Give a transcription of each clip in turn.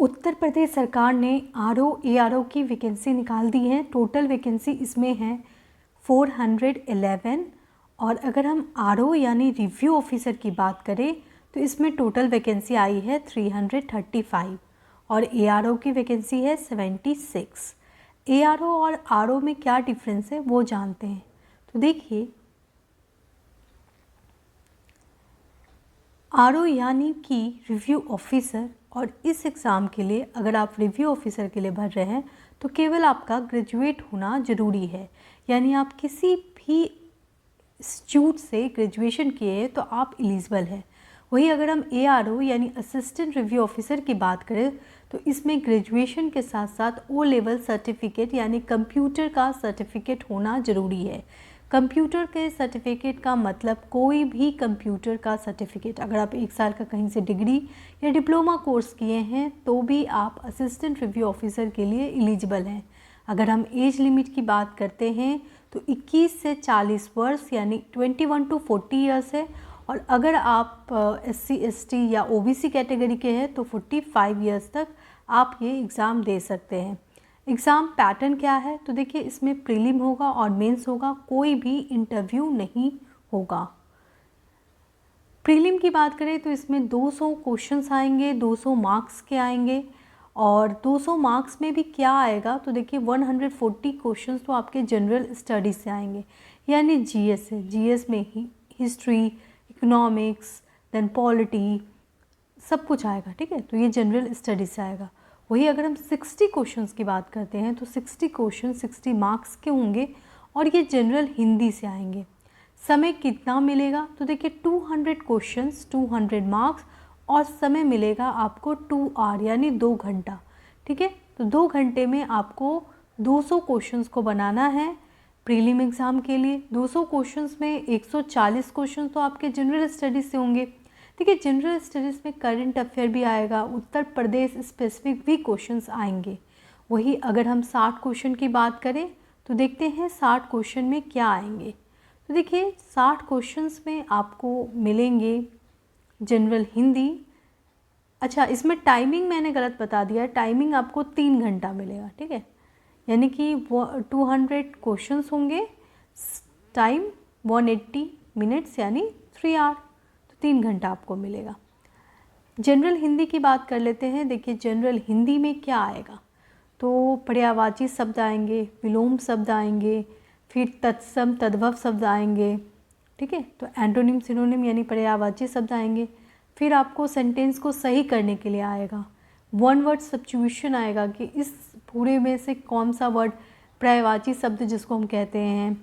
उत्तर प्रदेश सरकार ने ARO की वैकेंसी निकाल दी है। टोटल वैकेंसी इसमें है 411। और अगर हम RO यानी रिव्यू ऑफिसर की बात करें तो इसमें टोटल वैकेंसी आई है 335 और ARO की वैकेंसी है 76। ARO और RO में क्या डिफरेंस है वो जानते हैं। तो देखिए, RO यानी कि रिव्यू ऑफिसर, और इस एग्ज़ाम के लिए अगर आप रिव्यू ऑफिसर के लिए भर रहे हैं तो केवल आपका ग्रेजुएट होना ज़रूरी है, यानी आप किसी भी इंस्टीट्यूट से ग्रेजुएशन किए हैं तो आप एलिजिबल हैं। वही अगर हम ARO यानी असिस्टेंट रिव्यू ऑफिसर की बात करें तो इसमें ग्रेजुएशन के साथ साथ O लेवल सर्टिफिकेट यानी कंप्यूटर का सर्टिफिकेट होना ज़रूरी है। कंप्यूटर के सर्टिफिकेट का मतलब कोई भी कंप्यूटर का सर्टिफिकेट, अगर आप 1 साल का कहीं से डिग्री या डिप्लोमा कोर्स किए हैं तो भी आप असिस्टेंट रिव्यू ऑफिसर के लिए एलिजिबल हैं। अगर हम एज लिमिट की बात करते हैं तो 21 से 40 वर्ष यानी 21 to 40 ईयर्स है, और अगर आप SC ST या OBC कैटेगरी के हैं तो 45 ईयर्स तक आप ये एग्ज़ाम दे सकते हैं। एग्ज़ाम पैटर्न क्या है तो देखिए, इसमें प्रीलिम होगा और मेंस होगा, कोई भी इंटरव्यू नहीं होगा। प्रीलिम की बात करें तो इसमें 200 क्वेश्चंस आएंगे, 200 मार्क्स के आएंगे, और 200 मार्क्स में भी क्या आएगा तो देखिए 140 क्वेश्चंस तो आपके जनरल स्टडीज़ से आएंगे, यानी GS से। GS में ही हिस्ट्री, इकोनॉमिक्स, देन पॉलिटी, सब कुछ आएगा, ठीक है। तो ये जनरल स्टडीज से आएगा। वही अगर हम 60 क्वेश्चंस की बात करते हैं तो 60 क्वेश्चन 60 मार्क्स के होंगे और ये जनरल हिंदी से आएंगे। समय कितना मिलेगा तो देखिए 200 क्वेश्चंस 200 मार्क्स, और समय मिलेगा आपको 2 आवर यानी 2 घंटा, ठीक है। तो 2 घंटे में आपको 200 क्वेश्चंस को बनाना है प्रीलिम एग्ज़ाम के लिए। 200 क्वेश्चंस में 140 क्वेश्चन तो आपके जनरल स्टडीज़ से होंगे। देखिए, जनरल स्टडीज़ में करंट अफेयर भी आएगा, उत्तर प्रदेश स्पेसिफिक भी क्वेश्चंस आएंगे। वही अगर हम 60 क्वेश्चन की बात करें तो देखते हैं 60 क्वेश्चन में क्या आएंगे। तो देखिए 60 क्वेश्चंस में आपको मिलेंगे जनरल हिंदी। अच्छा, इसमें टाइमिंग मैंने गलत बता दिया, टाइमिंग आपको 3 घंटा मिलेगा, ठीक है। यानी कि 200 क्वेश्चंस होंगे, टाइम 180 मिनट्स यानी 3 आवर, तो 3 घंटा आपको मिलेगा। जनरल हिंदी की बात कर लेते हैं। देखिए, जनरल हिंदी में क्या आएगा तो पर्यायवाची शब्द आएंगे, विलोम शब्द आएंगे, फिर तत्सम तद्भव शब्द आएंगे, ठीक है। तो एंटोनिम सिनोनिम यानी पर्यायवाची शब्द आएंगे। फिर आपको सेंटेंस को सही करने के लिए आएगा। वन वर्ड सब्स्टिट्यूशन आएगा कि इस पूरे में से कौन सा वर्ड पर्यायवाची शब्द जिसको हम कहते हैं।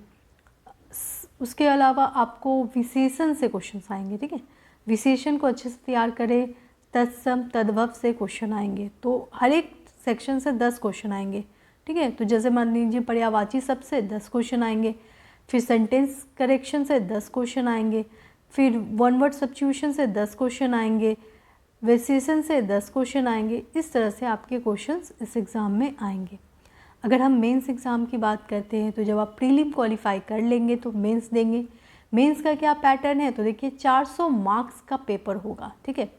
उसके अलावा आपको विशेषण से क्वेश्चन आएंगे, ठीक है। विशेषण को अच्छे से तैयार करें। तत्सम तद्भव से क्वेश्चन आएंगे, तो हर एक सेक्शन से 10 क्वेश्चन आएंगे, ठीक है। तो जैसे मान लीजिए पर्यायवाची शब्द से 10 क्वेश्चन आएंगे, फिर सेंटेंस करेक्शन से 10 क्वेश्चन आएंगे, फिर वन वर्ड सब्स्टिट्यूशन से 10 क्वेश्चन आएंगे, विशेषण से 10 क्वेश्चन आएंगे। इस तरह से आपके क्वेश्चंस इस एग्ज़ाम में आएंगे। अगर हम मेंस एग्ज़ाम की बात करते हैं तो जब आप प्रीलिम क्वालिफाई कर लेंगे तो मेंस देंगे। मेंस का क्या पैटर्न है तो देखिए 400 मार्क्स का पेपर होगा, ठीक है।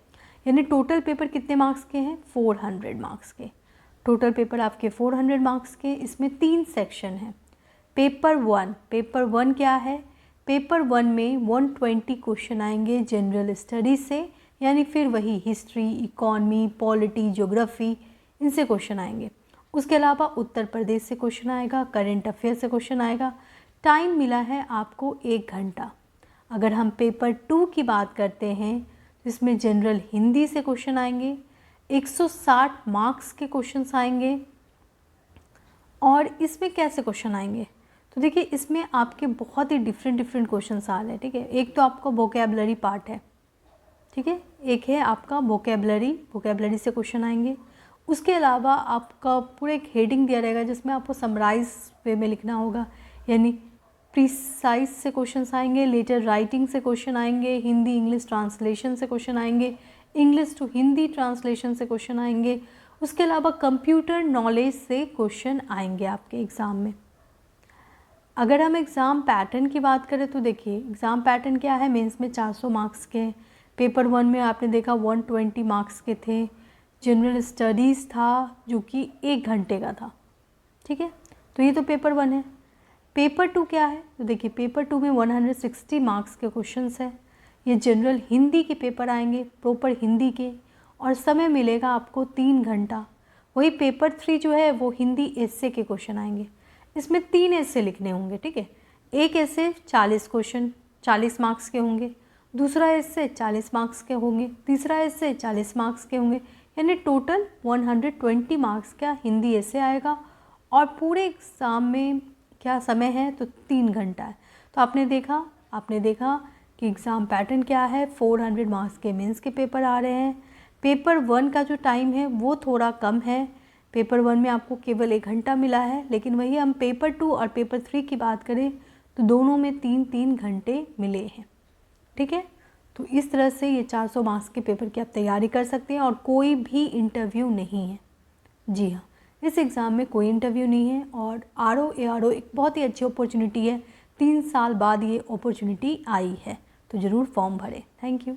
यानी टोटल पेपर कितने मार्क्स के हैं, 400 मार्क्स के। टोटल पेपर आपके 400 मार्क्स के। इसमें 3 सेक्शन हैं। पेपर 1 क्या है, पेपर 1 में 120 क्वेश्चन आएंगे जनरल स्टडीज से, यानी फिर वही हिस्ट्री, इकॉनमी, पॉलिटी, ज्योग्राफी, इनसे क्वेश्चन आएंगे। उसके अलावा उत्तर प्रदेश से क्वेश्चन आएगा, करंट अफेयर से क्वेश्चन आएगा। टाइम मिला है आपको 1 घंटा। अगर हम पेपर 2 की बात करते हैं तो इसमें जनरल हिंदी से क्वेश्चन आएंगे, 160 मार्क्स के क्वेश्चंस आएंगे। और इसमें कैसे क्वेश्चन आएंगे तो देखिए, इसमें आपके बहुत ही डिफरेंट क्वेश्चंस आ रहे हैं, ठीक है। एक तो आपका वोकैबुलरी पार्ट है, ठीक है। एक है आपका वोकैबुलरी से क्वेश्चन आएंगे। उसके अलावा आपका पूरा एक हेडिंग दिया रहेगा जिसमें आपको समराइज वे में लिखना होगा, यानी प्रिसाइज से क्वेश्चंस आएंगे, लेटर राइटिंग से क्वेश्चन आएंगे, हिंदी इंग्लिश ट्रांसलेशन से क्वेश्चन आएंगे, इंग्लिश टू हिंदी ट्रांसलेशन से क्वेश्चन आएंगे। उसके अलावा कंप्यूटर नॉलेज से क्वेश्चन आएंगे आपके एग्ज़ाम में। अगर हम एग्ज़ाम पैटर्न की बात करें तो देखिए, एग्ज़ाम पैटर्न क्या है, मेंस में 400 मार्क्स के हैं। पेपर 1 में आपने देखा 120 मार्क्स के थे। जनरल स्टडीज़ था जो कि 1 घंटे का था, ठीक है। तो ये तो पेपर 1 है। पेपर 2 क्या है, तो देखिए पेपर 2 में 160 मार्क्स के क्वेश्चंस है। ये जनरल हिंदी के पेपर आएंगे, प्रॉपर हिंदी के, और समय मिलेगा आपको 3 घंटा। वही पेपर 3 जो है वो हिंदी एस्से के क्वेश्चन आएंगे। इसमें 3 एस्से लिखने होंगे, ठीक है। एक एस्से 40 क्वेश्चन 40 मार्क्स के होंगे, दूसरा एस्से 40 मार्क्स के होंगे, तीसरा एस्से 40 मार्क्स के होंगे, यानी टोटल 120 मार्क्स का हिंदी एस्से आएगा। और पूरे एग्ज़ाम में क्या समय है, तो 3 घंटा है। तो आपने देखा कि एग्ज़ाम पैटर्न क्या है। 400 मार्क्स के मेंस के पेपर आ रहे हैं। पेपर 1 का जो टाइम है वो थोड़ा कम है। पेपर 1 में आपको केवल 1 घंटा मिला है, लेकिन वही हम पेपर 2 और पेपर 3 की बात करें तो दोनों में 3-3 घंटे मिले हैं, ठीक है। तो इस तरह से ये 400 मार्क्स के पेपर की आप तैयारी कर सकते हैं और कोई भी इंटरव्यू नहीं है। जी हाँ, इस एग्ज़ाम में कोई इंटरव्यू नहीं है और ARO एक बहुत ही अच्छी अपॉर्चुनिटी है। 3 साल बाद ये अपॉर्चुनिटी आई है, तो ज़रूर फॉर्म भरें। Thank you.